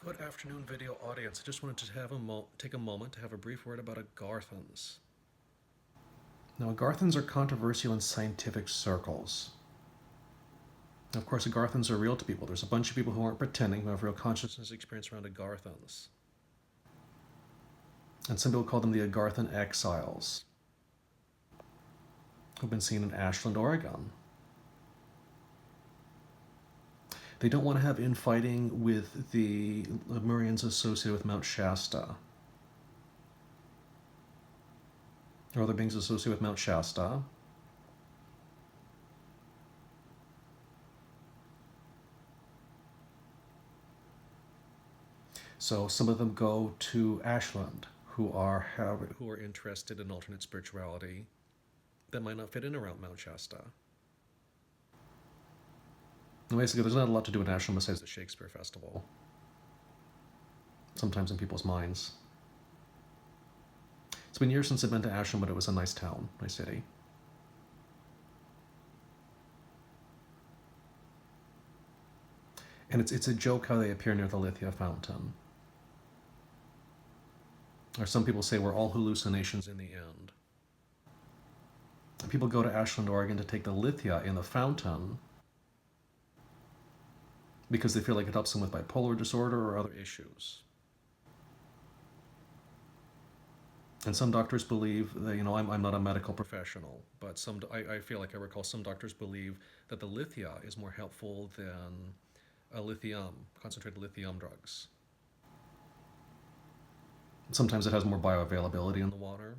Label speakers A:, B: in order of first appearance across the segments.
A: Good afternoon, video audience. I just wanted to take a moment to have a brief word about Agarthans. Now, Agarthans are controversial in scientific circles. Of course, Agarthans are real to people. There's a bunch of people who aren't pretending, who have real consciousness experience around Agarthans. And some people call them the Agarthan exiles, who've been seen in Ashland, Oregon. They don't want to have infighting with the Lemurians associated with Mount Shasta, or other beings associated with Mount Shasta. So some of them go to Ashland, who are interested in alternate spirituality that might not fit in around Mount Shasta. And basically, there's not a lot to do in Ashland besides the Shakespeare Festival. Sometimes in people's minds. It's been years since I've been to Ashland, but it was a nice town, nice city. And it's a joke how they appear near the Lithia fountain. Or some people say we're all hallucinations in the end. People go to Ashland, Oregon to take the Lithia in the fountain because they feel like it helps them with bipolar disorder or other issues. And some doctors believe that, I'm not a medical professional, but I feel like I recall some doctors believe that the Lithia is more helpful than concentrated lithium drugs. Sometimes it has more bioavailability in the water.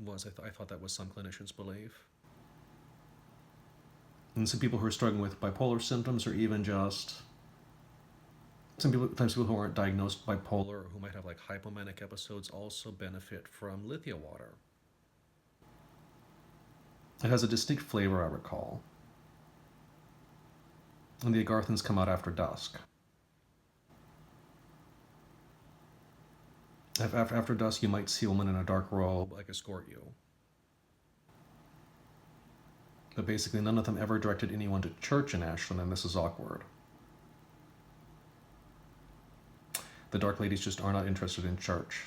A: I thought that was some clinicians' belief. And some people who are struggling with bipolar symptoms, or even just sometimes people who aren't diagnosed bipolar or who might have like hypomanic episodes also benefit from Lithia water. It has a distinct flavor, I recall. And the Agarthans come out after dusk. After dusk, you might see a woman in a dark robe like escort you. But basically, none of them ever directed anyone to church in Ashland, and this is awkward. The Dark Ladies just are not interested in church.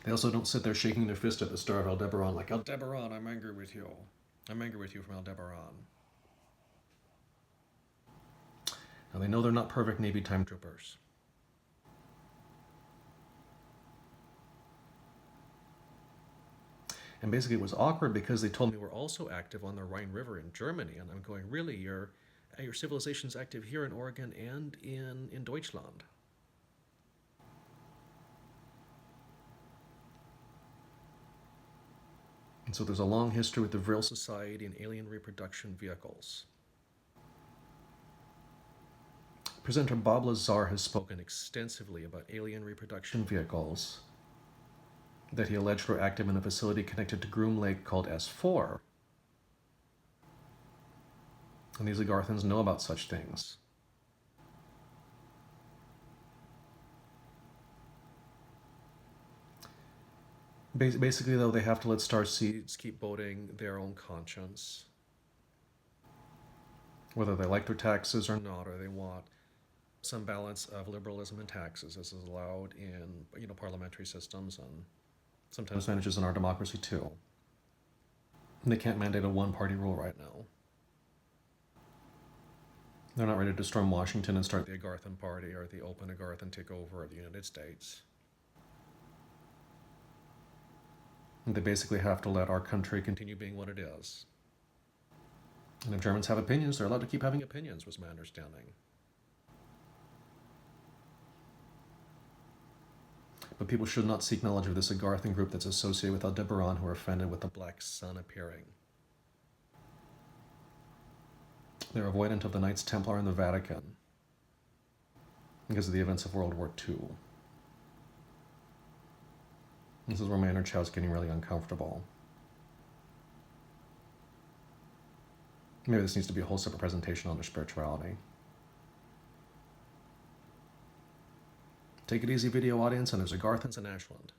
A: They also don't sit there shaking their fist at the Star of Aldebaran like, Aldebaran, I'm angry with you. I'm angry with you from Aldebaran. Now they know they're not perfect Navy time troopers. And basically it was awkward because they told me we're also active on the Rhine River in Germany. And I'm going, really? Your civilization's active here in Oregon and in Deutschland. And so there's a long history with the Vril Society and alien reproduction vehicles. Presenter Bob Lazar has spoken extensively about alien reproduction vehicles that he alleged were active in a facility connected to Groom Lake called S4. And these Agarthans know about such things. Basically, though, they have to let starseeds keep voting their own conscience. Whether they like their taxes or not, or they want some balance of liberalism and taxes, as is allowed in parliamentary systems and sometimes manages in our democracy too. And they can't mandate a one-party rule right now. They're not ready to storm Washington and start the Agarthan Party or the open Agarthan takeover of the United States. And they basically have to let our country continue being what it is. And if Germans have opinions, they're allowed to keep having opinions, was my understanding. But people should not seek knowledge of this Agarthan group that's associated with Aldebaran, who are offended with the black sun appearing. They're avoidant of the Knights Templar in the Vatican because of the events of World War II. This is where my inner child's getting really uncomfortable. Maybe this needs to be a whole separate presentation on their spirituality. Take it easy, video audience, and there's Agarthans in Ashland.